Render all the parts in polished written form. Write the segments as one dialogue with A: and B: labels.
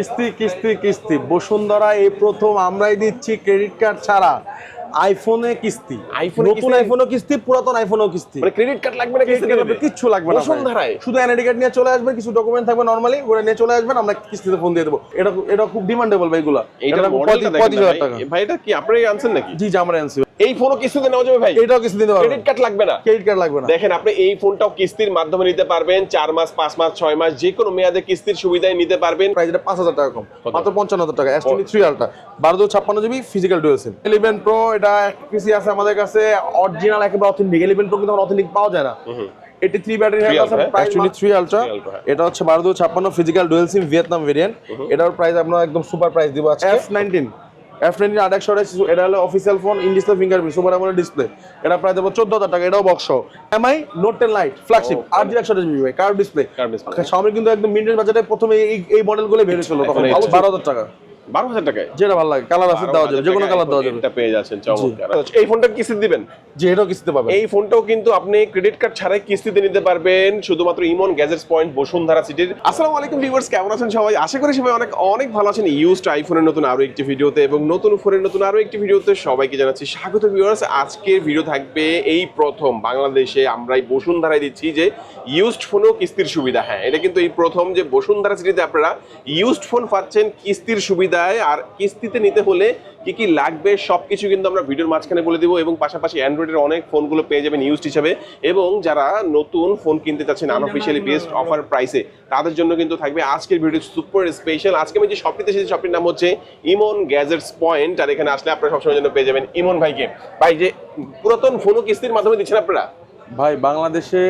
A: কিস্তি কিস্তি কিস্তি বসুন্ধরা এই প্রথম আমরাই দিচ্ছি ক্রেডিট কার্ড ছাড়া আইফোনে কিস্তি। নতুন আইফোনও কিস্তি, পুরাতন আইফোনও কিস্তি।
B: মানে ক্রেডিট কার্ড লাগবে না,
A: কিচ্ছু লাগবে না,
B: বসুন্ধরায়
A: শুধু এনআইডি কার্ড নিয়ে চলে আসবেন, কিছু ডকুমেন্ট থাকবে নরমালি, ওটা নিয়ে চলে আসবেন, আমরা কিস্তিতে ফোন দিয়ে দেবো। এটা খুব ডিমান্ডেবল ভাই, এগুলা
B: এটা 35,000 টাকা। ভাই এটা কি আপনারাই আনছেন নাকি?
A: জি আমরা আনছি।
B: এই ফোনও কিস্তিতে নেওয়া যাবে ভাই?
A: এটাও কিস্তি দিতে পারবেন,
B: ক্রেডিট কার্ড লাগবে না,
A: ক্রেডিট কার্ড লাগবে না।
B: দেখেন আপনি এই ফোনটাও কিস্তির মাধ্যমে নিতে পারবেন, 4 মাস 5 মাস 6 মাস যে কোনো মেয়াদে কিস্তির সুবিধায় নিতে পারবেন।
A: প্রাইস এটা 5,000 টাকা কম, মাত্র 55,000 টাকা। S23 ultra 1256 GB physical dual SIM. 11 pro এটা পিসি আছে আমাদের কাছে, অরিজিনাল একেবারে অথেন্টিক। 11 প্রো কিন্তু অথেন্টিক পাওয়া যায় না। 83 ব্যাটারি হেলথ আছে, প্রাইস 23 আলট্রা। এটা হচ্ছে 1256 ফিজিক্যাল ডুয়াল সিম ভিয়েতনাম ভেরিয়েন্ট। এটার প্রাইস আমরা একদম সুপার প্রাইস দিব আজকে। F19 828, এটা হলো official phone, in display fingerprint, super AMOLED display. এটা প্রাইস দেবো 14,000 টাকা, এটাও বক্স সহ। MI Note 10 Lite flagship 8GB 128 GB ভাই, কার্ভ ডিসপ্লে। Xiaomi কিন্তু একদম মিড রেঞ্জ বাজেটে প্রথমে এই মডেলগুলো বের হয়েছিল তখন 12,000 টাকা।
B: 12,000 টাকায়
A: যেটা ভালো লাগে, কালার আছে দেওয়া যাবে, যে কোনো কালার দেওয়া যাবে।
B: এটা পেয়ে যাচ্ছেন, চমৎকার। এই ফোনটা কিস্তিতে দিবেন?
A: যে এটাও কিস্তিতে পাবেন।
B: এই ফোনটাও কিন্তু আপনি ক্রেডিট কার্ড ছাড়াই কিস্তিতে নিতে পারবেন, শুধুমাত্র ইমন গ্যাজেটস পয়েন্ট বসুন্ধরা সিটির। আসসালামু আলাইকুম ভিউয়ার্স, কেমন আছেন সবাই? আশা করি সবাই অনেক ভালো আছেন। ইউজড আইফোনের নতুন আরো একটি ভিডিওতে এবং নতুন ফোনের নতুন আরো একটি ভিডিওতে সবাইকে জানাচ্ছি স্বাগত ভিউয়ার্স। আজকের ভিডিও থাকবে এই প্রথম বাংলাদেশে আমরা এই বসুন্ধরায় দিচ্ছি যে ইউজড ফোনও কিস্তির সুবিধা। হ্যাঁ, এটা কিন্তু এই প্রথম যে বসুন্ধরা সিটিতে আপনারা ইউজড ফোন পাচ্ছেন কিস্তির সুবিধায়। আর কিস্তিতে নিতে হলে কি কি লাগবে সবকিছু কিন্তু আমরা ভিডিওর মাঝখানে বলে দিব, এবং পাশাপাশি অ্যান্ড্রয়েডের অনেক ফোনগুলো পেয়ে যাবেন ইউজড হিসেবে। এবং যারা নতুন ফোন কিনতে চাচ্ছেন আনঅফিশিয়ালি বেস্ট অফার প্রাইসে, তাদের জন্য কিন্তু থাকবে আজকের ভিডিও সুপার স্পেশাল। আজকে আমি যে শপটিতে এসেছি, শপটির নাম হচ্ছে ইমন গ্যাজেটস পয়েন্ট। আর এখানে আসলে আপনারা সবসময় জন্য পেয়ে যাবেন ইমন ভাইকে। ভাই, যে পুরাতন ফোনও কিস্তির মাধ্যমে দিচ্ছেন আপনারা?
A: ভাই বাংলাদেশে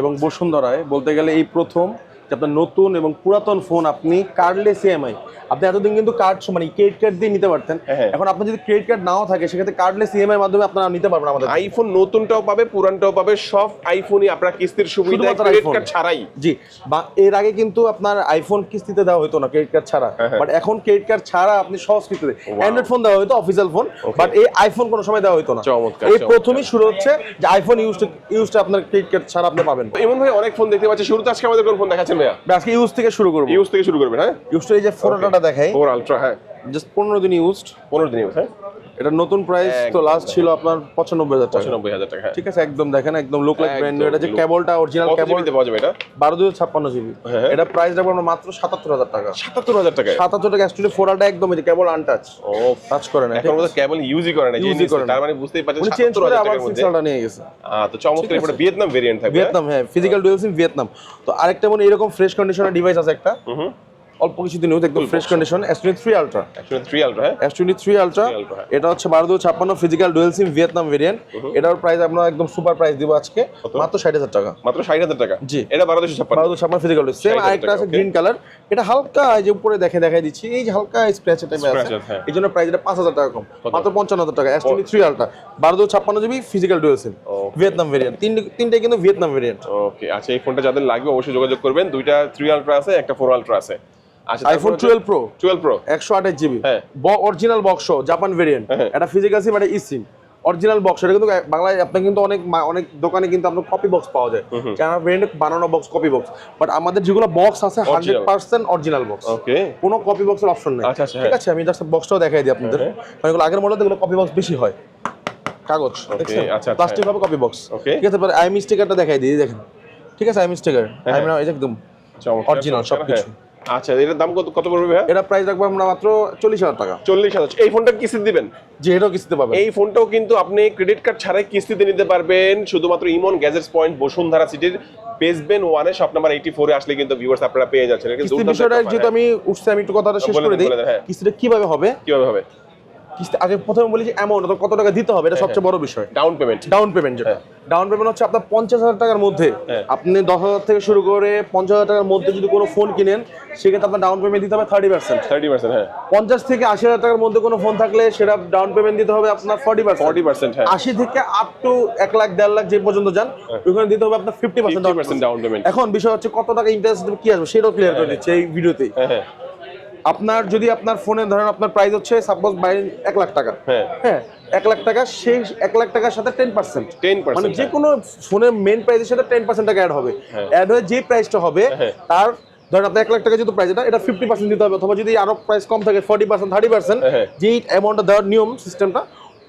A: এবং বসুন্ধরায় বলতে গেলে এই প্রথম যে আপনার নতুন এবং পুরাতন ফোন আপনি কার্ডলেস EMI, আপনি এতদিন কিন্তু কার্ড মানে ক্রেডিট কার্ড দিয়ে নিতে পারতেন। এখন আপনার যদি ক্রেডিট কার্ড নাও থাকে, সেক্ষেত্রে কার্ডলেস EMI এর মাধ্যমে আপনারা নিতে পারবেন আমাদের।
B: আইফোন নতুনটাও পাবে, পুরানটাও পাবে, সব আইফোনই আপনারা কিস্তির সুবিধা ক্রেডিট কার্ড ছাড়াই।
A: জি, এর আগে কিন্তু আপনার আইফোন কিস্তিতে দেওয়া হতো না ক্রেডিট কার্ড ছাড়া, বাট এখন ক্রেডিট কার্ড ছাড়া আপনি সহজ কিস্তিতে অ্যান্ড্রয়েড ফোন দেওয়া হতো, অফিসিয়াল ফোন, বাট এই আইফোন কোনো সময় দেওয়া হতো না। এই প্রথমই শুরু হচ্ছে যে আইফোন ইউজটা আপনার ক্রেডিট কার্ড ছাড়া আপনি পাবেন।
B: এমন ভাই অনেক ফোন দেখতে পাচ্ছি, শুরুতে আজকে আমাদের কোন ফোন দেখাচ্ছেন ভাইয়া?
A: আজকে ইউজ থেকে শুরু করব।
B: ইউজ থেকে শুরু করবেন? হ্যাঁ,
A: ইউজটা এই যে 4 আলট্রাটা দেখাই,
B: 4 আলট্রা। হ্যাঁ,
A: জাস্ট 15 দিন ইউজড।
B: 15 দিন ইউজ। হ্যাঁ,
A: এটা নতুন প্রাইস তো লাস্ট ছিল আপনার 95,000 টাকা।
B: 95,000 টাকা।
A: ঠিক আছে, একদম দেখেন, একদম লুক লাইক ব্র্যান্ড নিউ। এটা যে কেবলটা অরিজিনাল কেবল
B: দিতে পাওয়া যাবে, এটা
A: 1256 জিবি। এটা প্রাইস রাখবো আমরা মাত্র 77,000 টাকা।
B: 77,000 টাকা?
A: 77 টাকা। S24 4 আলট্রা একদম এই যে কেবল আনটাচ,
B: ও
A: টাচ করে না,
B: এখন মধ্যে কেবল ইউজই করে না, ইউজই করে না। তার মানে বুঝতেই পারছেন 77,000 টাকার মধ্যে
A: আবার 6 নিয়ে গেছে।
B: তো চমৎকার। এটা ভিয়েতনাম ভেরিয়েন্ট থাকবে।
A: ভিয়েতনাম, হ্যাঁ, ফিজিক্যাল ডুয়াল সিম ভিয়েতনাম। তো আরেকটা মনে এরকম ফ্রেশ কন্ডিশনের ডিভাইস আছে একটা, অল্প কিছুদিন ইউজ, একদম fresh condition, S23 ultra.
B: S23 ultra. হ্যাঁ,
A: S23 আলট্রা। এটা হচ্ছে 1256 ফিজিক্যাল ডুয়াল সিম ভিয়েতনাম ভেরিয়েন্ট। এটার প্রাইস আমরা একদম সুপার প্রাইস দিব আজকে, মাত্র 60,000 টাকা।
B: মাত্র 60,000 টাকা?
A: জি,
B: এটা 1256
A: ফিজিক্যাল ডুয়াল সেম। আরেকটা আছে গ্রিন কালার, এটা হালকা এই যে উপরে দেখাই দিচ্ছি, এই যে হালকা স্ক্র্যাচ টাইপের আছে, এই জন্য প্রাইস এটা 5,000 টাকা কম, মাত্র 55,000 টাকা। S23 ultra 1256 GB physical dual সিম ভিয়েতনাম ভেরিয়েন্ট। তিনটাই কিন্তু ভিয়েতনাম ভেরিয়েন্ট।
B: ওকে, আচ্ছা, এই ফোনটা যাদের লাগবে অবশ্যই যোগাযোগ করবেন। দুইটা 3 আলট্রা আছে, একটা 4 আলট্রা আছে। আচ্ছা,
A: আইফোন 12 প্রো
B: 128
A: জিবি,
B: হ্যাঁ,
A: অরিজিনাল বক্স জাপান ভেরিয়েন্ট। এটা ফিজিক্যাল সিম, এটা ই-সিম অরিজিনাল বক্স। এটা কিন্তু বাংলায় আপনি কিন্তু অনেক দোকানে কিন্তু আপনার কপি বক্স পাওয়া যায়, চায়না ভেরিয়েন্ট বানানো বক্স, কপি বক্স। বাট আমাদের যেগুলো বক্স আছে 100% অরিজিনাল বক্স,
B: ওকে,
A: কোনো কপি বক্সের অপশন নেই। ঠিক আছে, আমি জাস্ট বক্সটাও দেখাই দিই আপনাদের, কারণ এগুলো আগের মডেল এগুলো কপি বক্স বেশি হয়, কাগজ, দেখছেন, প্লাস্টিক ভাবে কপি বক্স। ঠিক আছে, আইএমই স্টিকারটা দেখাই দিই, দেখেন। ঠিক আছে, আইএমই স্টিকার, একদম অরিজিনাল সবকিছু।
B: আচ্ছা, এটার দাম কত পড়বে ভাই?
A: এটা প্রাইস রাখবো আমরা মাত্র 40,000 টাকা।
B: 40,000। এই ফোনটা কিস্তিতে দিবেন?
A: যে এটাও কিস্তিতে পাবেন।
B: এই ফোনটাও কিন্তু আপনি ক্রেডিট কার্ড ছাড়াই কিস্তিতে নিতে পারবেন, শুধুমাত্র ইমন গ্যাজেটস পয়েন্ট বসুন্ধরা সিটির বেসমেন্ট 1 এ শপ নাম্বার 84 এ আসলে কিন্তু ভিউয়ার্স আপনারা পেয়ে যাচ্ছেন।
A: কিস্তি বিষয়টা যেহেতু আমি উঠছে, আমি একটু কথাটা শেষ করে দিই। কিস্তিটা কিভাবে হবে? কিস্তি আগে প্রথমে বলি যে অ্যামাউন্ট কত টাকা দিতে হবে, এটা সবচেয়ে বড় বিষয়।
B: ডাউন পেমেন্ট যেটা,
A: ডাউন পেমেন্ট হচ্ছে আপনার 50,000 টাকার মধ্যে। আপনি 10,000 থেকে শুরু করে 50,000 টাকার মধ্যে যদি কোনো ফোন কিনেন, সেক্ষেত্রে আপনার ডাউন পেমেন্ট দিতে হবে 30%। হ্যাঁ, 50 থেকে 80,000 টাকার মধ্যে কোনো ফোন থাকলে সেটা ডাউন পেমেন্ট দিতে হবে আপনার 40%। হ্যাঁ, 80 থেকে আপ টু 1 লাখ 1.5 লাখ যে পর্যন্ত যান, ওখানে দিতে হবে আপনার 50% ডাউন পেমেন্ট। এখন বিষয় হচ্ছে কত টাকা ইন্টারেস্ট কি আসবে সেটাও ক্লিয়ার করে দিচ্ছে এই ভিডিওতেই। আপনার যদি আপনার ফোনে ধরেন আপনার প্রাইস হচ্ছে সাপোজ 1 লাখ টাকা, হ্যাঁ 1 লাখ টাকা, সেই 1 লাখ টাকার সাথে 10%, মানে যে কোনো ফোনের মেইন প্রাইসের সাথে 10% টাকা অ্যাড হবে। অ্যাড হয়ে যে প্রাইসটা হবে তার ধরেন আপনার 1 লাখ টাকা যেহেতু প্রাইস এটা 50% দিতে হবে, অথবা যদি আরো প্রাইস কম থাকে 40% 30% যেই অ্যামাউন্টটা দেওয়ার নিয়ম সিস্টেমটা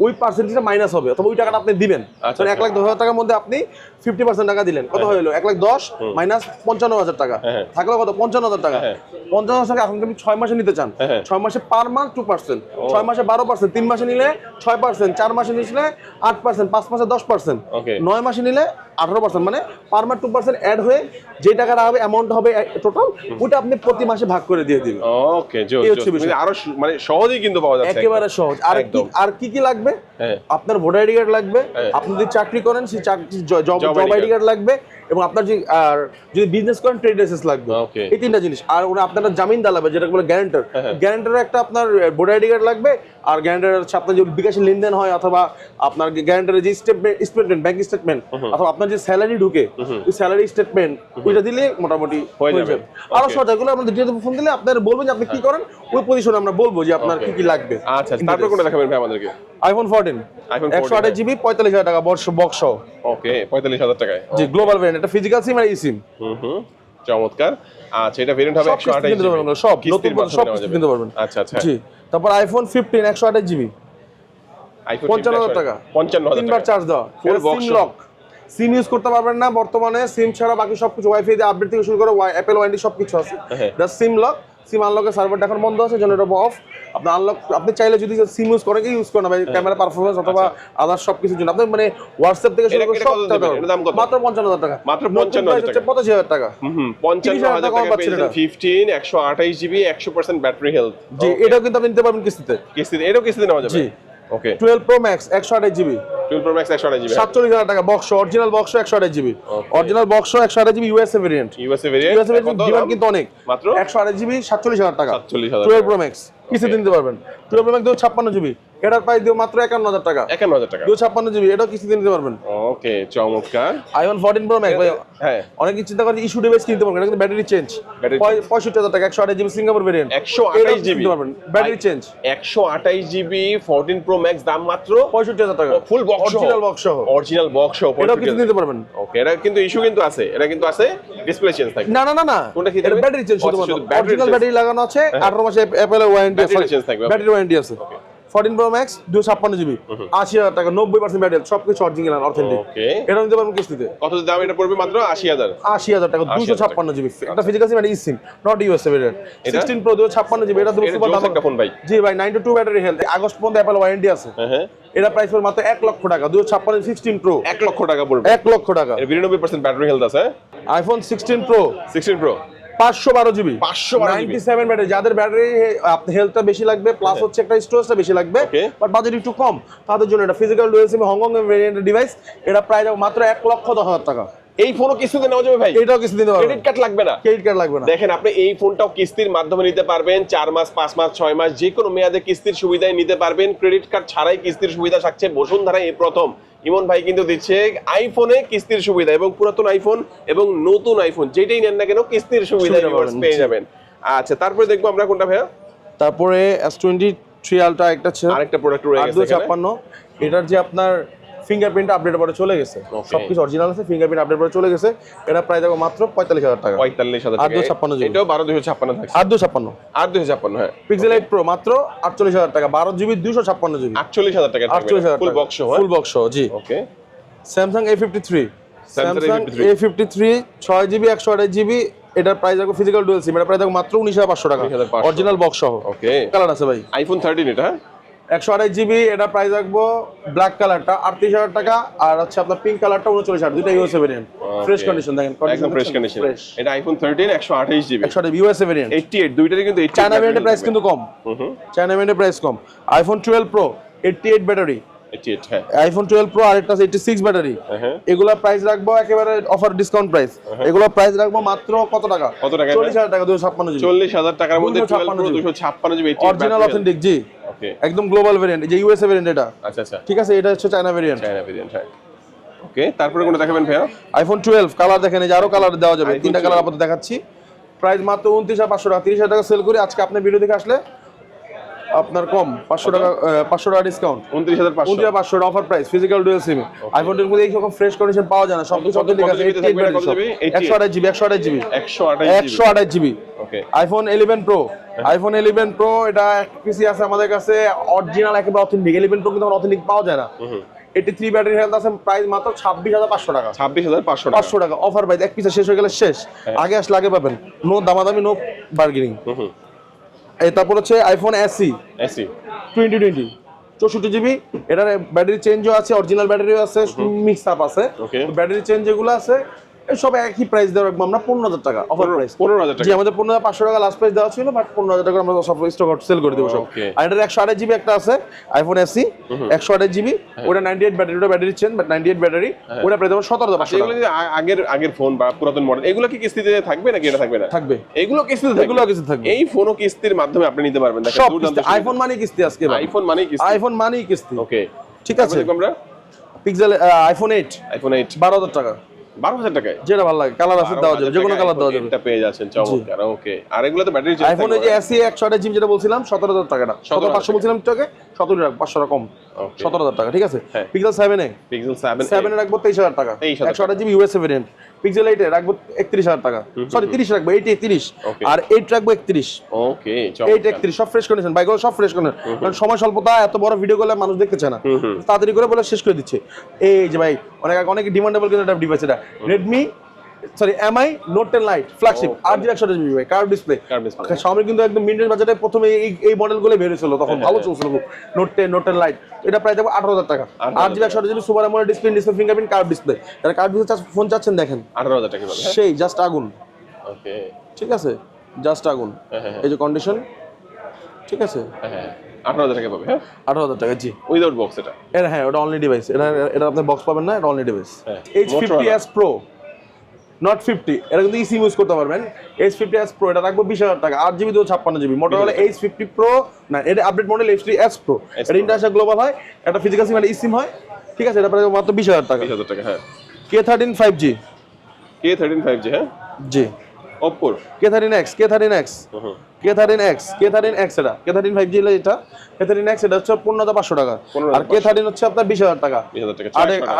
A: ওই পার্সেন্টেজটা মাইনাস হবে, অথবা ওই টাকাটা আপনি দিবেন। মানে 1,10,000 টাকার মধ্যে আপনি 50% টাকা দিলেন, কত হলো 1,10,000 মাইনাস 55,000 টাকা, থাকলো কত 55,000 টাকা। 55,000 টাকা এখন আপনি 6 মাসে নিতে চান, 6 মাসে পার মান্থ 2%, 6 মাসে 12%, 3 মাসে নিলে 6%, 4 মাসে নিলে 8%, 5 মাসে 10%, 9 মাসে নিলে 18%, মানে পার মান্থ 2% অ্যাড হয়ে যে টাকাটা হবে অ্যামাউন্ট হবে টোটাল, ওটা আপনি প্রতি মাসে ভাগ করে দিয়ে দিবেন।
B: ওকে, আরো মানে সহজেই কিন্তু পাওয়া যাচ্ছে,
A: একেবারে সহজ। আর কি লাগবে? আপনার ভোটার আইডি কার্ড লাগবে, আপনি যদি চাকরি করেন সেই চাকরি জব আইডি কার্ড লাগবে, এবং আপনার যদি বিজনেস করেন ট্রেড লাইসেন্স লাগবে। এই তিনটা জিনিস। আর ওরা আপনার জামিনদার লাগবে, যেটা বলে গ্যারান্টার। গ্যারান্টারের একটা আপনার ভোটার আইডি কার্ড লাগবে, আর গ্যারান্টারের সাথে আপনার যদি বিকাশের লেনদেন হয়, অথবা আপনার গ্যারান্টারের যে স্টেটমেন্ট ব্যাংক স্টেটমেন্ট, অথবা আপনার যে স্যালারি ঢুকে ওই স্যালারি স্টেটমেন্ট ওইটা দিলে মোটামুটি হয়ে যাবে। আরো সহজ, এগুলো আমরা দ্বিতীয় ফোন দিলে আপনারা বলবেন যে আপনি কি করেন, ওই পজিশনে আমরা বলবো যে আপনার কি কি লাগবে।
B: আচ্ছা, তারপর কোনটা দেখাবেন ভাই আমাদেরকে?
A: আইফোন 14 128 জিবি 45,000 টাকা বক্স সহ।
B: ওকে, 45,000 টাকায়।
A: জি, গ্লোবাল ভেরিয়েন্ট, এটা ফিজিক্যাল সিম আর ই সিম।
B: চমৎকার। আচ্ছা, এটা ভেরিয়েন্ট হবে 128 জিবি,
A: সব নতুন সব কিনতে পারবেন।
B: আচ্ছা আচ্ছা,
A: জি। তারপর আইফোন 15 128 জিবি
B: আইফোন
A: 55,000 টাকা,
B: 55,000
A: তিনবার চার্জ দাও, full box lock. SIM use করতে পারবেন না বর্তমানে, সিম ছাড়া বাকি সবকিছু ওয়াইফাই দিয়ে আপডেট থেকে শুরু করে অ্যাপল ওয়ারেন্টি সবকিছু আছে। জাস্ট সিম লক, সিম আনলকের সার্ভারটা এখন বন্ধ আছে, জন্য এটা অফ। আপনি আনলক, আপনি চাইলে যদি সিম ইউজ করেন, ইউজ করেন ভাই, ক্যামেরা পারফরম্যান্স অথবা আদার সবকিছুর জন্য আপনি মানে হোয়াটসঅ্যাপ থেকে শুরু করে সব মাত্র 55,000 টাকা,
B: মাত্র 55,000 টাকা,
A: 85,000 টাকা।
B: 55,000 টাকা পেয়েছেন 15 128 জিবি 100% ব্যাটারি হেলথ।
A: জি, এটাও কিন্তু আপনি নিতে পারবেন কিস্তিতে।
B: এটাও কিস্তিতে নেওয়া যাবে।
A: জি।
B: ওকে,
A: 12 Pro Max 128 GB
B: 12 Pro Max 128 GB
A: 47,000 টাকা box, original box 128 GB, original box 128 GB USA variant.
B: USA variant
A: demand কিন্তু অনেক,
B: মাত্র
A: 128 জিবি 47,000 টাকা।
B: 47,000
A: 12 Pro Max কিস্তিতে নিতে পারবেন। 12 Pro Max 56 জিবি, এটার প্রাইস দিও মাত্র 51,000 টাকা।
B: 51,000 টাকা,
A: 56 জিবি, এটাও কিস্তিতে নিতে পারবেন।
B: ওকে, চমৎকার।
A: আইফোন 14 Pro Max ভাই,
B: হ্যাঁ,
A: অনেকে চিন্তা করে ইস্যু ডিভাইস কিনতে পারবেন, এটা কিন্তু ব্যাটারি চেঞ্জ। 65,000 টাকা 128 জিবি সিঙ্গাপুর ভেরিয়েন্ট,
B: 128 জিবি
A: নিতে পারবেন, battery change.
B: 128 GB 14 Pro Max দাম মাত্র
A: 65,000 টাকা,
B: ফুল বক্স,
A: অরিজিনাল বক্স সহ।
B: অরিজিনাল বক্স সহ
A: এটাও কিস্তিতে নিতে পারবেন।
B: ওকে, এটা কিন্তু ইস্যু কিন্তু আছে, এটা কিন্তু আছে ডিসপ্লে চেঞ্জ থাকে।
A: না না না না,
B: কোনটা কি
A: এটা ব্যাটারি চেঞ্জ, শুধুমাত্র অরিজিনাল ব্যাটারি লাগানো আছে, 18 মাসে অ্যাপল ওয়ারেন্টি আছে, ব্যাটারি ওয়ারেন্টি আছে। 14 Pro Max 256 জিবি 80,000 টাকা, 90% ব্যাটারি, সবকিছু অরিজিনাল অথেন্টিক। এটা নিতে পারবেন কিস্তিতে।
B: কত দাম এটা পড়বে? মাত্র 80,000
A: টাকা, 256 জিবি। এটা ফিজিক্যাল সিম, এটা eSIM, not USA variant. 16 Pro 256 GB, এটা তো সুপার দাম একটা
B: ফোন ভাই।
A: জি ভাই, 92 ব্যাটারি হেলথ, আগস্ট পর্যন্ত অ্যাপল ওয়ারেন্টি আছে। এটা প্রাইস পড়বে মাত্র 1 লক্ষ টাকা, 256 16 Pro
B: 1 লক্ষ টাকা পড়বে,
A: 1 লক্ষ টাকা।
B: এর 92% ব্যাটারি হেলথ আছে।
A: আইফোন 16 Pro 512 জিবি 97 ব্যাটারি, যাদের ব্যাটারি হেলথটা বেশি লাগবে প্লাস হচ্ছে একটা স্টোরেজটা বেশি লাগবে, বাট বাজেট একটু কম, তাদের জন্য এটা ফিজিক্যাল ডুয়াল সিম হংকং ভেরিয়েন্টের ডিভাইস। এটা প্রাইস মাত্র 1,10,000 টাকা।
B: এই ফোনও কিস্তিতে নেওয়া যাবে ভাই?
A: এটাও কিস্তি দিতে পারবেন,
B: ক্রেডিট কার্ড লাগবে না,
A: ক্রেডিট কার্ড লাগবে না।
B: দেখেন, আপনি এই ফোনটাও কিস্তির মাধ্যমে নিতে পারবেন, 4 মাস 5 মাস 6 মাস যে কোনো মেয়াদে কিস্তির সুবিধায় নিতে পারবেন। ক্রেডিট কার্ড ছাড়াই কিস্তির সুবিধা থাকছে বসুন্ধরা এই প্রথম। ইমন ভাই কিন্তু দিচ্ছে আইফোনে কিস্তির সুবিধা, এবং পুরাতন আইফোন এবং নতুন আইফোন যেটাই নেন না কেন কিস্তির সুবিধা পেয়ে যাবেন। আচ্ছা, তারপরে দেখবো আমরা কোনটা ভাইয়া?
A: তারপরে S23 আলট্রা একটা আছে,
B: আরেকটা প্রোডাক্ট রয়ে গেছে
A: 256, এটার যে আপনার ফিঙ্গারপ্রিন্ট আপডেট পরে চলে গেছে, সবকিছু অরিজিনাল আছে, ফিঙ্গারপ্রিন্ট আপডেট পরে চলে গেছে। এটা প্রাইস দেখো মাত্র 45,000 টাকা,
B: 45,000 টাকা,
A: 256 জিবি,
B: এটাও 12,256 থাকছে,
A: 256
B: হ্যাঁ।
A: পিক্সেল 8 Pro মাত্র 48,000 টাকা, 12 জিবি 256 জিবি,
B: 48,000 টাকা,
A: 48,000
B: ফুল বক্স সহ,
A: ফুল বক্স সহ। জি।
B: ওকে,
A: স্যামসাং A53 6 জিবি 128 জিবি, এটার প্রাইস দেখো ফিজিক্যাল ডুয়াল সিম, এটা প্রাইস দেখো মাত্র 19,500 টাকা, অরিজিনাল বক্স সহ।
B: ওকে,
A: কালার আছে ভাই,
B: আইফোন 13 এটা
A: 128 জিবি, এটা প্রাইস রাখবো ব্ল্যাক কালারটা 38,000 টাকা, আর হচ্ছে আপনার পিঙ্ক কালারটা 39,000, দুইটা ইউএসএ ভেরিয়েন্ট, ফ্রেশ কন্ডিশন দেখেন,
B: একদম ফ্রেশ কন্ডিশন। এটা আইফোন 13 128 জিবি,
A: 128 ইউএসএ ভেরিয়েন্ট,
B: 88, দুইটারই কিন্তু 88
A: চায়না ভেরিয়েন্টের প্রাইস কিন্তু কম, চায়না ভেরিয়েন্টের প্রাইস কম। আইফোন 12 Pro 88 ব্যাটারি,
B: 88, হ্যাঁ।
A: আইফোন 12 Pro আরেকটা আছে 86 ব্যাটারি, এগুলা প্রাইস রাখবো একেবারে অফার ডিসকাউন্ট প্রাইস, এগুলা প্রাইস রাখবো মাত্র কত টাকা? 40,000 টাকা, 256 জিবি,
B: 40,000 টাকার মধ্যে 12 Pro 256 জিবি,
A: অরিজিনাল অথেন্টিক। জি,
B: ওকে,
A: একদম গ্লোবাল ভেরিয়েন্ট, যে ইউএসএ ভেরিয়েন্ট এটা।
B: আচ্ছা আচ্ছা,
A: ঠিক আছে, এটা হচ্ছে চায়না ভেরিয়েন্ট,
B: হ্যাঁ। ওকে, তারপরে কোনটা দেখাবেন ভাইয়া?
A: আইফোন 12 কালার দেখেন, এই যে আরো কালার দেওয়া যাবে, তিনটা কালার আপাতত দেখাচ্ছি। প্রাইস মাত্র 29,500 টাকা, 30,000 টাকা সেল করি আজকে। আপনার ভিডিও দেখে আসলে আপনার কম 500 টাকা 500 টাকা discount
B: 29,500
A: 500 offer price physical dual SIM আইফোনের মধ্যে এই রকম ফ্রেশ কন্ডিশন পাওয়া যায় না সবকিছু অথেন্টিক আছে 128 জিবি 128 জিবি
B: ওকে
A: আইফোন 11 প্রো আইফোন 11 প্রো এটা পিসি আছে আমাদের কাছে অরিজিনাল একেবারে অথেন্টিক 11 প্রো কিন্তু অথেন্টিক পাওয়া যায় না 83 ব্যাটারি হেলথ আছে প্রাইস মাত্র 26,500 টাকা
B: 26,500
A: টাকা অফার প্রাইস এক পিসে শেষ হয়ে গেলে শেষ আগে আসলে আগে পাবেন নো দামাদামি নো বার্গেনিং এই তারপর হচ্ছে আইফোন এসি 2020 64 জিবি এটার ব্যাটারি চেঞ্জও আছে অরিজিনাল ব্যাটারিও আছে মিক্স আপ আছে ব্যাটারি চেঞ্জ যেগুলো আছে সব একই প্রাইস দেওয়া রাখবো আমরা 15,000 টাকা অফার প্রাইস
B: 15,000 টাকা
A: জি আমাদের 15,500 টাকা লাস্ট প্রাইস দেওয়া ছিল বাট 15,000 টাকা আমরা সব স্টক আউট সেল করে দেবো সব আর এটার 128 জিবি একটা আছে আইফোন এসি 128 জিবি ওটা 98 ব্যাটারি ওটা ব্যাটারি চেঞ্জ বাট 98 ব্যাটারি ওটা প্রাইস দেবো 17,500
B: এগুলো যে আগের ফোন বা পুরাতন মডেল এগুলো কি কিস্তিতে থাকবে নাকি এটা থাকবে না
A: থাকবে
B: এগুলো কিস্তিতে থাকবে
A: এগুলো কিস্তি থাকবে
B: এই ফোনও কিস্তির মাধ্যমে আপনি নিতে পারবেন দেখেন
A: সব কিস্তি আইফোন মানে কিস্তি আজকে
B: আইফোন মানে কিস্তি
A: আইফোন মানে কিস্তি
B: ওকে
A: ঠিক আছে
B: আমরা
A: পিক্সেল আইফোন 8 12,000 টাকা
B: 12,000 টাকায়
A: যেটা ভালো লাগে কালার আছে দেওয়া যাবে যে কোনো কালার দেওয়া যাবে
B: এটা পেয়ে যাচ্ছেন চমৎকার ওকে আর এগুলো তো ব্যাটারি
A: আইফোন এই যে এসি 128 জিবি যেটা বলছিলাম 17,000 টাকাটা 17,500 বলছিলাম টাকা 17 টাকা 500 টাকা কম 17,000 টাকা ঠিক আছে পিক্সেল 7
B: পিক্সেল
A: 7 এ রাখবো 23,000 টাকা 128 জিবি ইউএসএ ভেরিয়েন্ট পিক্সেল 8 এ রাখবো 31,000 টাকা সরি 30 রাখবো 30 আর 8 রাখবো 31
B: ওকে
A: 8 31 সব ফ্রেশ কন্ডিশন বাইকগুলো সব ফ্রেশ কন্ডিশন কারণ সময় স্বল্পতা এত বড় ভিডিও করলে মানুষ দেখতে চায় না তাড়াতাড়ি করে বলে শেষ করে দিচ্ছে এই যে ভাই অনেক ডিমান্ডেবল কিন্তু একটা ডিভাইস এটা Redmi sorry MI note 10 light flagship 8GB GB ভাই কার্ভ ডিসপ্লে Xiaomi কিন্তু একদম মিড-রেঞ্জ বাজেটে প্রথমে এই মডেলগুলো বের হয়েছিল তখন ভালো চলছিল খুব নোট 10 লাইট এটা প্রায় দেবো 18,000 টাকা 8GB 128GB super AMOLED display fingerprint curve display যারা কার্ভ ডিসপ্লে ফোন চাচ্ছেন দেখেন
B: 18,000 টাকা বলে
A: সেই জাস্ট আগুন
B: ওকে
A: ঠিক আছে জাস্ট আগুন এই যে কন্ডিশন ঠিক আছে
B: 18,000 টাকা পাবে হ্যাঁ
A: 18,000 টাকা জি
B: উইদাউট বক্স এটা
A: হ্যাঁ ওটা অনলি ডিভাইস এটা আপনি বক্স পাবেন না এটা only device H50s Pro not 50 এটা কিন্তু ইসি ইউজ করতে পারবেন H50s Pro এটা রাখবো 20,000 টাকা 8GB 256GB Motorola H50 Pro না এটা আপডেট মডেল H50s Pro এটা ইন্টারন্যাশনাল গ্লোবাল হয় এটা ফিজিক্যাল সিম এটা ইসিম হয় ঠিক আছে এটা প্রায় মাত্র 20,000 টাকা
B: 20,000 টাকা হ্যাঁ
A: K13 5G
B: হ্যাঁ
A: জি
B: Oppo
A: K13X K13X এটা K13 5G এটা K13X এটা হচ্ছে 15,500 টাকা আর K13 হচ্ছে আপনার 20,000 টাকা
B: 20,000 টাকা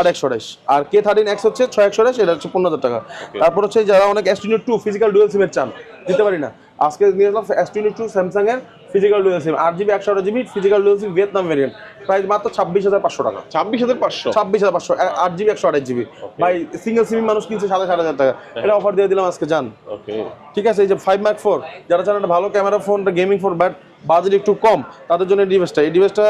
A: 828 আর K13X হচ্ছে 628 এটা হচ্ছে 15,000 টাকা তারপর হচ্ছে যারা অনেক S22 ফিজিক্যাল ডুয়াল সিমের চান দিতে পারি না আজকে নিয়ে আসলাম S22 স্যামসাং এর ফিজিক্যাল ডুয়াল সিম 8GB 128GB ফিজিক্যাল ডুয়াল সিম ভিয়েতনাম ভেরিয়েন্ট প্রাইস মাত্র 26,500 টাকা
B: 26,500
A: 8GB 128GB ভাই সিঙ্গেল সিম মানুষ কিনছে 7,500 টাকা এটা অফার দিয়ে দিলাম আজকে জান
B: ওকে
A: ঠিক আছে এই যে 5 Mark 4 যারা চান একটা ভালো camera phone gaming phone but budget একটু কম তাদের জন্য এই ডিভাইসটা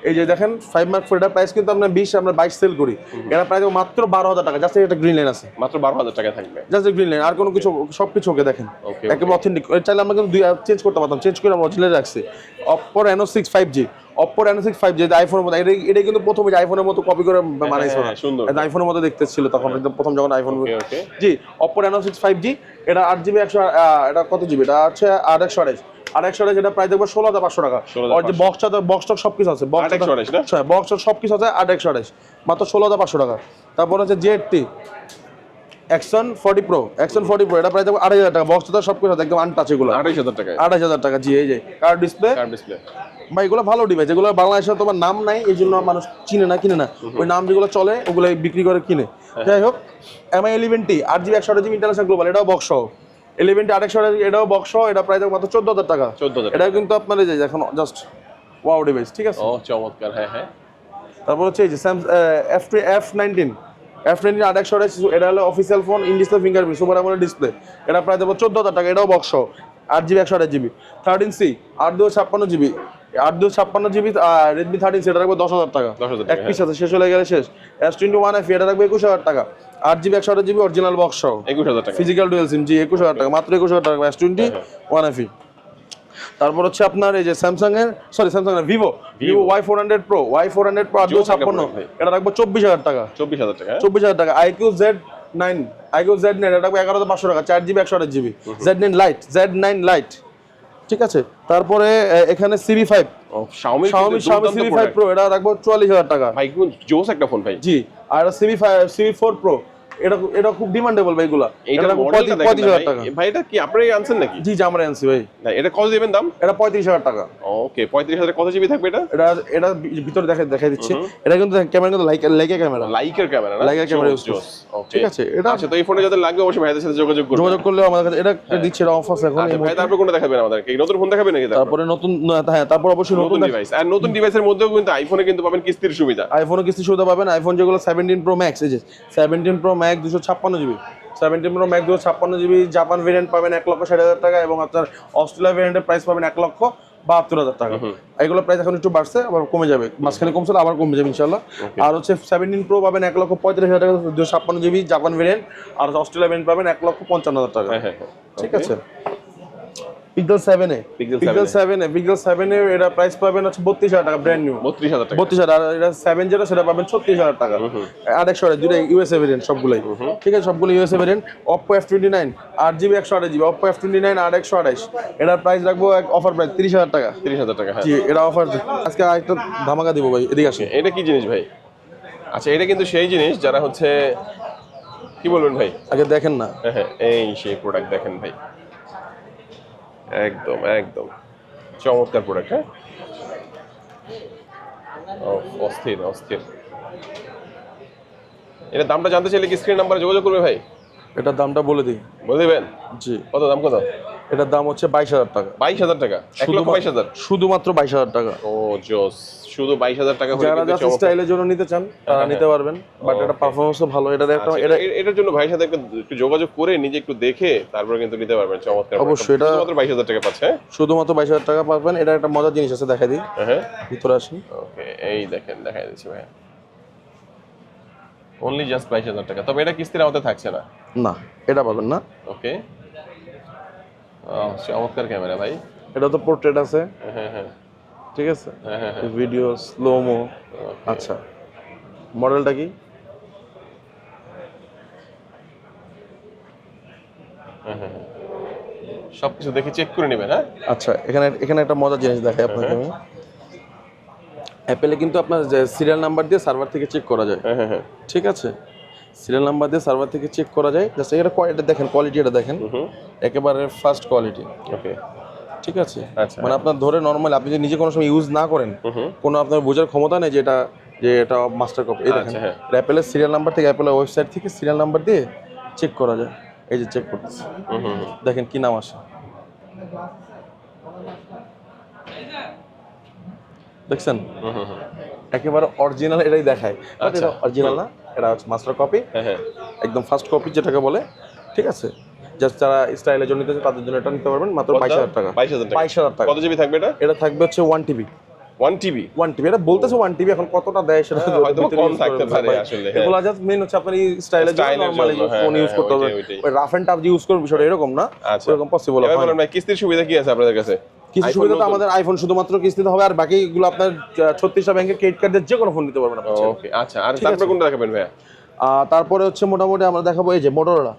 A: এই যে দেখেন 5 Mark 4 এটা প্রাইস কিন্তু আমরা 20 আমরা 22 সেল করি এটা প্রাইস মাত্র 12,000 টাকা জাস্ট এটা গ্রিন লাইন আছে
B: মাত্র 12,000 টাকা থাকবে
A: জাস্ট গ্রিন লাইন আর কোনো কিছু সবকিছু ওকে দেখেন একেবারে অথেন্টিক চাইলে আমরা কিন্তু চেঞ্জ করতে পারতাম চেঞ্জ করে আমরা অরিজিনাল রাখছি Oppo Reno6 5G Oppo Reno6 5G এটা আইফোনের মতো এটা কিন্তু প্রথমে যে আইফোনের মতো কপি করে বানাইছে না
B: সুন্দর
A: এটা আইফোনের মতো দেখতে ছিল তখন একদম প্রথম যখন আইফোন জি Oppo Reno6 5G এটা 8GB 100 এটা কত জিবি এটা হচ্ছে 828 এটা প্রাইস দেখবো 16,500 টাকা আর যে বক্স সবকিছু আছে বক্স সবকিছু আছে 828 মাত্র 16,500 টাকা তারপর হচ্ছে Z80 Axon 40 Pro এটা প্রাইস দেখবো 8,000 টাকা বক্স সবকিছু আছে একদম আনটাচ এগুলো 28,000 টাকা জি এই যে কার্ভ ডিসপ্লে ভাই এগুলো ভালো ডিভাইস এগুলো বাংলাদেশে তোমার নাম নাই এই জন্য মানুষ কিনে না ওই নাম যেগুলো চলে ওগুলো বিক্রি করে কিনে যাই হোক MI 11T 8GB 128GB international global এটাও বক্স সহ 11T 828 এটাও বক্স সহ এটা প্রাইস মাত্র 14,000 টাকা এটা কিন্তু আপনার এই যে এখন জাস্ট ওয়াও ডিভাইস ঠিক আছে
B: ও চমৎকার হ্যাঁ
A: তারপর হচ্ছে এই যে F19 828 এটা হলো official phone in display fingerprint super AMOLED display এটা প্রায় দেবো 14,000 টাকা এটাও বক্স সহ 8GB 128GB 13C 856GB 856GB Redmi 13C এটা রাখবো 10,000 টাকা এক পিস আছে শেষ হয়ে গেলে শেষ S21 FE এটা রাখবো 21,000 টাকা 8GB 128GB অরিজিনাল বক্স সহ
B: 21,000 টাকা
A: ফিজিক্যাল ডুয়াল সিম জি 21,000 টাকা মাত্র 21,000 টাকা S21 FE তারপর হচ্ছে আপনার এই যে স্যামসাং এর ভিভো Y400 Pro 856 এটা রাখবো 24,000 টাকা 24,000 টাকা IQ Z9 এটা রাখবো 11,500 টাকা 4GB 128GB Z9 Lite ঠিক আছে তারপরে এখানে CB5
B: Xiaomi
A: CB5 Pro এটা রাখবো 44,000 টাকা
B: ভাই কোন জোস একটা ফোন ভাই
A: জি আর CB4 Pro এটা খুব ডিমান্ডেবল ভাই এগুলা।
B: এইটা
A: রাখবো
B: মডেলটা
A: 35,000 টাকা।
B: ভাই এটা কি আপনি আনছেন নাকি?
A: জি জি আমরা আনছি ভাই।
B: না এটা কত দিবেন দাম?
A: এটা 35,000 টাকা।
B: ওকে 35,000 কত জিবি থাকবে এটা?
A: এটা ভিতরে দেখাই দিচ্ছি। এটা কিন্তু ক্যামেরা কিন্তু লাইকা ক্যামেরা।
B: লাইকের ক্যামেরা না?
A: লাইকা ক্যামেরা ইউজ করছে। ঠিক আছে এটা
B: আচ্ছা তো এই ফোনে যাদের লাগবে অবশ্যই ভাইদের সাথে যোগাযোগ করবেন।
A: যোগাযোগ করলে আমাদের কাছে এটা দিচ্ছে, এটা অফার এখন।
B: আচ্ছা ভাই তারপর কোনটা দেখাবেন আমাদেরকে? এই নতুন ফোন দেখাবেন নাকি?
A: তারপরে নতুন, হ্যাঁ তারপর অবশ্যই
B: নতুন ডিভাইস। আর নতুন ডিভাইসের মধ্যেও কিন্তু আইফোনে কিন্তু পাবেন কিস্তির সুবিধা।
A: আইফোনে কিস্তি সুবিধা পাবেন। আইফোন যেগুলো 17 প্রো ম্যাক্স, এই যে 17 pro max 256 GB, 17 pro max 256 GB Japan variant পাবেন 1,60,000 টাকা, এবং আপনার অস্ট্রেলিয়া ভেরিয়েন্টের প্রাইস পাবেন 1,72,000 টাকা। এগুলো প্রাইস এখন একটু বাড়ছে, আবার কমে যাবে, মাঝখানে কমছিল আবার কমে যাবে ইনশাআল্লাহ। আর হচ্ছে 17 প্রো পাবেন 1,35,000 টাকা 256 জিবি জাপান ভেরিয়েন্ট, আর অস্ট্রেলিয়া ভেরিয়েন্ট পাবেন 1,55,000 টাকা। ঠিক আছে। পিক্সেল 7 এ এটা প্রাইস পাবেন হচ্ছে 32,000 টাকা, ব্র্যান্ড নিউ
B: 32,000 টাকা।
A: 32,000। আর এটা 7 যেটা সেটা পাবেন 36,000 টাকা। 8/128 দুটো ইউএসএ ভেরিয়েন্ট সবগুলাই। ঠিক আছে, সবগুলো USA variant. Oppo F29 8GB 128GB, Oppo F29 8/128 এটার প্রাইস রাখবো অফার প্রাইস 30,000 টাকা।
B: 30,000 টাকা। হ্যাঁ
A: জি এটা অফার। আজকে আরেকটা ধামাকা দিব ভাই, এদিকে আসুন।
B: এটা কি জিনিস ভাই? আচ্ছা এটা কিন্তু সেই জিনিস যারা হচ্ছে কি বলবেন ভাই?
A: আগে দেখেন না।
B: হ্যাঁ এই সেই প্রোডাক্ট দেখেন ভাই, একদম একদম চমৎকার প্রোডাক্ট। হ্যাঁ অস্থির অস্থির। এটা দামটা জানতে চাইলে কি স্ক্রিন নাম্বারে যোগাযোগ করবে ভাই?
A: এটার দামটা বলে দিই।
B: বলে দিবেন?
A: জি।
B: কত দাম কত?
A: এটার দাম হচ্ছে 22,000 টাকা।
B: 22,000 টাকা? 1,22,000?
A: শুধুমাত্র 22,000 টাকা।
B: ও জোস, শুধু 22,000 টাকা হলে
A: যারা
B: কিন্তু
A: জাস্ট স্টাইলের জন্য নিতে চান তারা নিতে পারবেন, বাট এটা পারফরম্যান্সও ভালো। এটার একটা
B: এটার জন্য ভাইয়ের সাথে একটু যোগাযোগ করে নিজে একটু দেখে তারপর কিন্তু নিতে পারবেন। চমৎকার।
A: অবশ্যই এটা
B: শুধুমাত্র 22,000 টাকা পাচ্ছে।
A: শুধুমাত্র 22,000 টাকা পাবেন। এটা একটা মজার জিনিস আছে, দেখাই দিই।
B: হ্যাঁ
A: ভিতরে আসুন।
B: ওকে এই দেখেন দেখাই দিচ্ছি ভাই, অনলি জাস্ট 22,000 টাকা। তবে এটা কিস্তির আওতায় থাকছে না।
A: না এটা পাবেন না।
B: ওকে চমৎকার ক্যামেরা ভাই।
A: এটা তো পোর্ট্রেট আছে।
B: হ্যাঁ হ্যাঁ
A: ঠিক আছে,
B: হ্যাঁ
A: ভিডিও স্লোমো। আচ্ছা মডেলটা কি?
B: সবকিছু দেখে চেক করে নেবেন। হ্যাঁ
A: আচ্ছা এখানে একটা মজার জিনিস দেখাই আপনাকে আমি। অ্যাপেলে কিন্তু আপনার সিরিয়াল নাম্বার দিয়ে সার্ভার থেকে চেক করা যায়।
B: হ্যাঁ
A: ঠিক আছে, সিরিয়াল নাম্বার দিয়ে সার্ভার থেকে চেক করা যায়। জাস্ট এটা দেখেন, কোয়ালিটিটা দেখেন, একেবারে ফার্স্ট কোয়ালিটি।
B: ওকে
A: ঠিক আছে,
B: আচ্ছা।
A: মানে আপনার ধরে নরমালি আপনি যদি নিজে কোনো সময় ইউজ না করেন, কোনো আপনার বোঝার ক্ষমতা নেই যে এটা মাস্টার কপি। এই দেখেন অ্যাপেলের সিরিয়াল নাম্বার থেকে, অ্যাপেলের ওয়েবসাইট থেকে সিরিয়াল নাম্বার দিয়ে চেক করা যায়। এই যে চেক করতেছে, দেখেন কি নাম আসে, দেখছেন? একেবারে অরিজিনাল এটাই দেখায়। এটা অরিজিনাল না, এটা হচ্ছে মাস্টার কপি, একদম ফার্স্ট কপি যেটাকে বলে। ঠিক আছে, জাস্ট যারা স্টাইলের জন্য নিতে চায় তাদের জন্য এটা নিতে পারবেন মাত্র 22,000 টাকা। 22,000 টাকা।
B: কত জিবি থাকবে এটা?
A: এটা থাকবে হচ্ছে 1 TB।
B: 1 TB?
A: এটা বলতেছে 1 TB, এখন কতটা দেয় সেটা
B: হয়তো কম থাকতে পারে আসলে।
A: এগুলো জাস্ট মেইন হচ্ছে আপনার এই স্টাইলের জন্য নরমালি ফোন ইউজ করতে হবে। ওই রাফ এন্ড টাফ ইউজ করবে বিষয়টা এরকম না, এরকম পসিবল হয়।
B: এবার বলেন ভাই কিস্তির সুবিধা কি আছে আপনাদের কাছে?
A: কিস্তি সুবিধা তো আমাদের আইফোন শুধুমাত্র কিস্তিতে হবে, আর বাকিগুলো আপনার 36টা ব্যাংকের ক্রেডিট কার্ড দিয়ে যে কোনো ফোন নিতে পারবেন আপনি।
B: ওকে আচ্ছা, আর তারপরে কোনটা দেখাবেন ভাই?
A: তারপরে হচ্ছে মোটামুটি আমরা দেখাবো এই যে মোটরোলা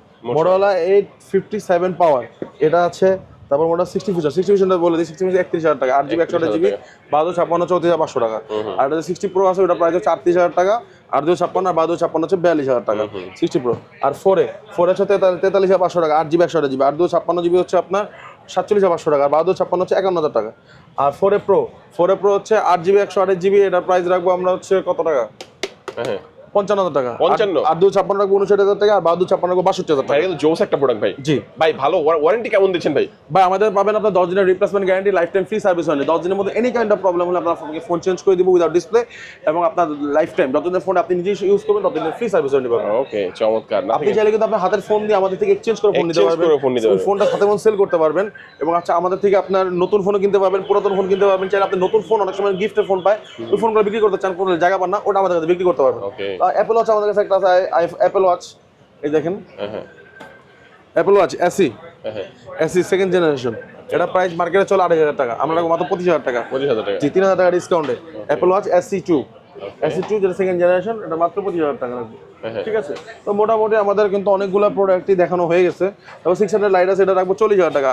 A: 857 পাওয়ার, এটা আছে। তারপর মোটা 60 ফিচারটা বলে দিই। 60 ফিচার 31,000 টাকা, 8GB 128GB 1256 34,500 টাকা। আর এটা 60 প্রো আছে, ওটা প্রাইস হচ্ছে 38,000 টাকা, 856 আর 1256 হচ্ছে 42,000 টাকা 60 প্রো। আর 4 হচ্ছে 43,500 টাকা, 8GB 128GB, 856GB হচ্ছে আপনার 47,500 টাকা, 1256 হচ্ছে 51,000 টাকা। আর 4A Pro হচ্ছে 8GB 128GB, এটার প্রাইস রাখবো আমরা হচ্ছে কত টাকা? 55,000 টাকা।
B: 55?
A: আর 256 রাখবো 59,000 টাকা, আর 256 রাখবো 62,000 টাকা।
B: কিন্তু জোস একটা প্রোডাক্ট ভাই।
A: জি
B: ভাই, ভালো ওয়ারেন্টি কেমন দিচ্ছেন ভাই?
A: ভাই আমাদের পাবেন আপনার 10 দিনের replacement guarantee, life time free service warranty. 10 দিনের মধ্যে এনি কাইন্ড অফ প্রবলেম হলে আমরা আপনাকে ফোন চেঞ্জ করে দিব উইদাউট ডিসপ্লে, এবং আপনার লাইফ টাইম যতদিন ফোন আপনি নিজেই ইউজ করবেন ততদিন ফ্রি সার্ভিস ওয়ারেন্টি পাবেন।
B: ওকে চমৎকার।
A: আপনি চাইলে কিন্তু আপনার হাতের ফোন দিয়ে আমাদের থেকে এক্সচেঞ্জ করে ফোন নিতে পারবেন, ওই ফোনটা সাথে মন সেল করতে পারবেন। এবং আচ্ছা আমাদের থেকে আপনার নতুন ফোনও কিনতে পারবেন, পুরাতন ফোন কিনতে পারবেন। চাইলে আপনি নতুন ফোন, অনেক সময় গিফটের ফোন পায়, ওই ফোনগুলো বিক্রি করতে চান, কোনো জায়গা পান না, ওটা আমাদের কাছে বিক্রি করতে পারবেন। অ্যাপল ওয়াচ আমাদের কাছে একটা আছে, অ্যাপল ওয়াচ, এই দেখেন Apple watch AC second generation. এটা প্রাইস মার্কেটে চলে 8,000 টাকা, আমরা রাখবো মাত্র 25,000 টাকা। 3,000 টাকা ডিসকাউন্টে অ্যাপল ওয়াচ SC2 যেটা সেকেন্ড জেনারেশন, এটা মাত্র 25,000 টাকা রাখবো। ঠিক আছে, তো মোটামুটি আমাদের কিন্তু অনেকগুলো প্রোডাক্টই দেখানো হয়ে গেছে। তারপর 600 লাইট আছে, এটা রাখবো 40,000 টাকা,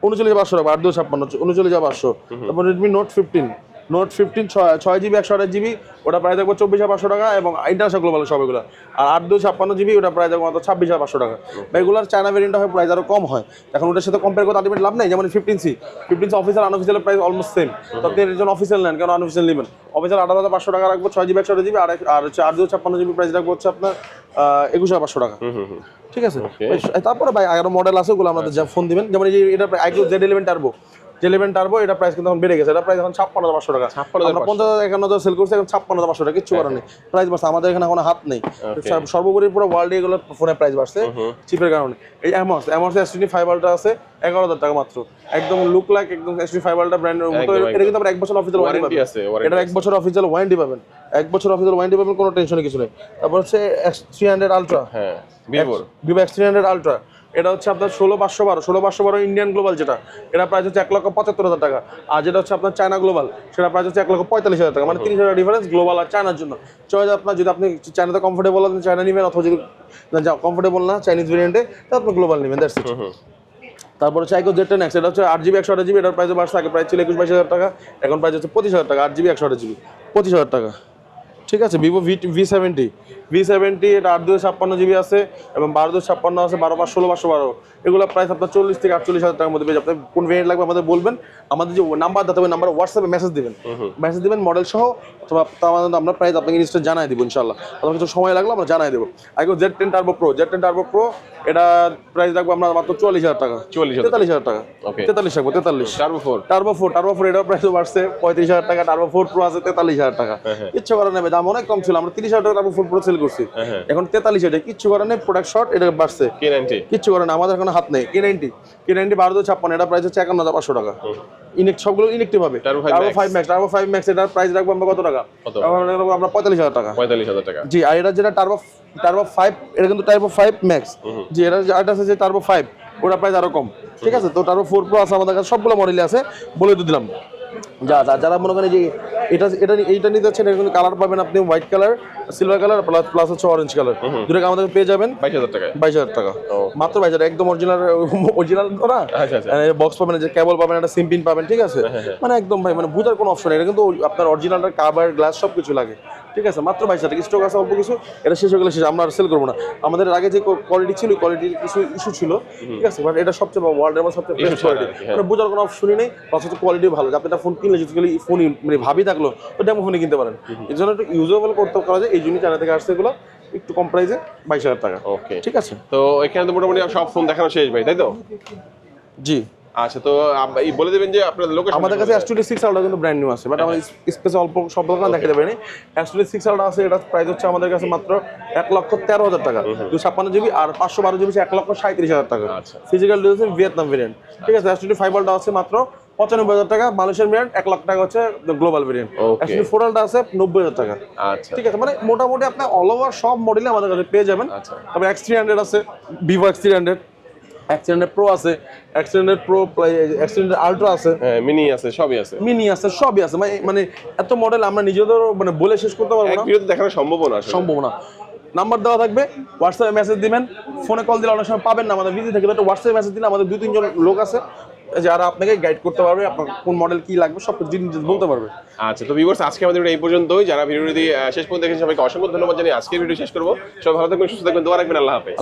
A: 39,500 টাকা, 8 2 56 39,500। তারপর Redmi Note 15 note 15 6 GB 128 GB, ওটা প্রায় থাকবে 24,500 টাকা, এবং ইন্টারন্যাশনাল গ্লোবাল সবগুলো। আর 8/256 জিবি, ওটা প্রায় থাকবে মাত্র 26,500 টাকা। রেগুলার চায়না ভেরিয়েন্টটা হয় প্রাইস আরো কম হয়, এখন ওটার সাথে কম্পেয়ার করতে আলটিমেট লাভ নেই। যেমন 15C official unofficial price almost same, তো আপনি এর জন্য অফিসিয়াল নেন, কেন আনঅফিসিয়াল নেবেন। অফিসিয়াল 18,500 টাকা রাখবো 6 জিবি 128 জিবি, আর হচ্ছে 8/256 জিবি প্রাইস রাখবো হচ্ছে আপনার 21,500 টাকা। ঠিক আছে, তারপরে ভাই আরো মডেল আছে, ওগুলো আমাদের যা ফোন দিবেন। যেমন এই যে এটা আইকিউ Z11 টার্বো, এটা প্রাইস কিন্তু এখন বেড়ে গেছে, এটা প্রাইস এখন 56,500 টাকা। আমরা 50,000 51,000 সেল করছি, এখন 56,500 টাকা, কিচ্ছু করার নেই, প্রাইস বাড়ছে। আমাদের এখানে কোনো হাত নেই, সর্বোপরি পুরো ওয়ার্ল্ডে এগুলো ফোনের প্রাইস বাড়ছে চিপের কারণে। এই অ্যামস S25 Ultra আছে 11,000 টাকা মাত্র, একদম লুক লাইক একদম S25 Ultra ব্র্যান্ডের মতো। এটা কিন্তু আবার 1 বছর অফিসিয়াল ওয়ারেন্টি আছে, এটা 1 বছর অফিসিয়াল ওয়ারেন্টি পাবেন, 1 বছর অফিসিয়াল ওয়ারেন্টি পাবেন, কোনো টেনশন কিছু নেই। তারপর হচ্ছে X300 Ultra,
B: হ্যাঁ
A: Vivo X300 Ultra, এটা হচ্ছে আপনার 16,512 ইন্ডিয়ান গ্লোবাল, যেটা এটা প্রাইস হচ্ছে 1,75,000 টাকা। আর যেটা হচ্ছে আপনার চায়না গ্লোবাল, সেটা প্রাইস হচ্ছে 1,45,000 টাকা, মানে 30,000 ডিফারেন্স গ্লোবাল আর চায়নার জন্য। চয়েস আপনার, যদি আপনি চায়নাতে কমফোর্টেবল আপনি চায়না নেবেন, অথবা যদি কমফোর্টেবল না চাইনিজ ভেরিয়েন্টে, তাহলে আপনি গ্লোবাল নেবেন, দ্যাটস ইট। তারপর হচ্ছে আইকিউ Z10X, এটা হচ্ছে 8 জিবি 128 জিবি, এটার প্রাইস বাড়ছে, আগে প্রাইস ছিল 21-22,000 টাকা, এখন প্রাইস হচ্ছে 25,000 টাকা, 8 জিবি 128 জিবি 25,000 টাকা। ঠিক আছে, ভিভো V70 এটা 8/256 জিবি আছে, এবং 12/256 আছে, 12/5 16/512, এগুলো প্রাইস আপনার 40 থেকে 48,000 টাকার মধ্যে পেয়ে যাবেন। কোন ভেরিয়েন্ট লাগবে আমাদের বলবেন, আমাদের যে নাম্বার দিতে হবে, নাম্বার হোয়াটসঅ্যাপে মেসেজ দিবেন মডেল সহ, অথবা আমরা প্রাইস আপনাকে নিশ্চয়ই জানাই দিব ইনশাআল্লাহ। আপনার কিছু সময় লাগলে আমরা জানাই দেবো। আগে Z10 Turbo Pro, এটা প্রাইস রাখবো আমরা মাত্র 44,000 টাকা, 43,000 টাকা, 43 রাখবো, 43। Turbo 4 এটার প্রাইস বাড়ছে 35,000 টাকা, Turbo 4 Pro আছে 43,000 টাকা। ইচ্ছা করে নেবে, দাম অনেক কম ছিল, আমরা 30,000 টাকা Turbo 4 Pro সেল করছি, এখন 43,000, কিচ্ছু করে নেই, প্রোডাক্ট শর্ট, এটা বাড়ছে, কিচ্ছু করে না, আমাদের কোনো হাত নেই। K90 12/256, এটা প্রাইস হচ্ছে 51,500 টাকা। সবগুলো ইনেকটিভ হবে। Turbo 5 Max, এটার প্রাইস রাখবো আমরা কত টাকা? আমরা 45,000 টাকা। জি, আর এটা যেটা Turbo 5, এটা কিন্তু Turbo 5 Max, জি, এটা আছে যে Turbo 5, ওটা প্রাইস আরো কম। ঠিক আছে, তো Turbo 4 Pro আছে আমাদের কাছে, সবগুলো মডেলই আছে, বলে দিলাম। যারা মনে করেন যে এইটা নিতে যাচ্ছেন, এর কালার পাবেন আপনি white colour, silver colour, plus হচ্ছে অরেঞ্জ কালার, দুটো আমাদের পেয়ে যাবেন 22,000 টাকা মাত্র, 22,000 একদম অরিজিনাল না, বক্স পাবেন, যে কেবল পাবেন, একটা সিম পিন পাবেন। ঠিক আছে, মানে একদম ভাই, মানে বুঝার কোনো অপশন নেই, এটা কিন্তু আপনার অরিজিনালটা কাভার গ্লাস সব কিছু লাগে। ঠিক আছে, মাত্র 22,000 স্টক আছে অল্প কিছু, এটা শেষ হয়ে গেলে শেষ, আমরা আর সেল করবো না। আমাদের আগে যে কোয়ালিটি ছিল, কোয়ালিটির কিছু ইস্যু ছিল। ঠিক আছে, বাট এটা সবচেয়ে ওয়ার্ল্ডের মধ্যে সবচেয়ে বেস্ট কোয়ালিটি, মানে বোঝার কোনো অপশনই নেই, প্লাস হচ্ছে কোয়ালিটি ভালো। আপনি একটা ফোন কিনলে যদি ফোন মানে ভাবি থাকলো, তো ডেমো ফোনে কিনতে পারেন, এই জন্য একটু ইউজেবল করতে করা যায়, এই জন্যই চায়না থেকে আসছে এগুলো একটু কম প্রাইসে, 22,000 টাকা।
B: ওকে,
A: ঠিক আছে,
B: তো এখানে তো মোটামুটি সব ফোন দেখানো শেষ ভাই, তাই তো?
A: জি।
B: আচ্ছা, তো বলে দেবেন যে আপনাদের লোকেশন।
A: আমাদের কাছে S26 Ultra কিন্তু ব্র্যান্ড নিউ আছে, বাট আমাদের স্পেস অল্প সব দোকান দেখা যাবে না। S26 Ultra আছে, এটা প্রাইস হচ্ছে আমাদের কাছে মাত্র 1,13,000 টাকা, 256 জিবি, আর 512 জিবি 1,37,000 টাকা। Physical design Vietnam variant. ঠিক আছে, S25 Ultra আছে মাত্র 95,000 টাকা, মালয়েশিয়ান ভেরিয়েন্ট 1 লাখ টাকা হচ্ছে গ্লোবাল ভেরিয়েন্ট। S24 Ultra আছে 90,000 টাকা।
B: আচ্ছা,
A: ঠিক আছে, মানে মোটামুটি আপনি অল ওভার সব মডেলে আমাদের কাছে পেয়ে যাবেন। তবে X300 আছে, Vivo X300 Pro আছে, X300 Pro, X300 Ultra আছে,
B: মিনি আছে, সবই আছে,
A: সবই আছে। মানে এত মডেল আমরা নিজেদের মানে বলে শেষ করতে পারবো না,
B: ভিডিওতে দেখানো সম্ভব না।
A: নাম্বার দেওয়া থাকবে, হোয়াটসঅ্যাপে মেসেজ দিবেন, ফোনে কল দিলে অনেক সময় পাবেন না, আমাদের বিজি থাকে, তো হোয়াটসঅ্যাপে মেসেজ দিলে আমাদের 2-3 জন লোক আছে যারা আপনাকে গাইড করতে পারবে, আপনার কোন মডেল কি লাগবে সব কিছু বলতে পারবে।
B: আচ্ছা, তো ভিউয়ার্স, আজকে আমাদের এই পর্যন্তই। যারা ভিডিওটি শেষ পর্যন্ত দেখেন সবাইকে অসংখ্য ধন্যবাদ জানিয়ে আজকের ভিডিও শেষ করবো। সবাই ভালো থাকবেন, সুস্থ থাকবেন, দোয়া রাখবেন। আল্লাহ হাফেজ।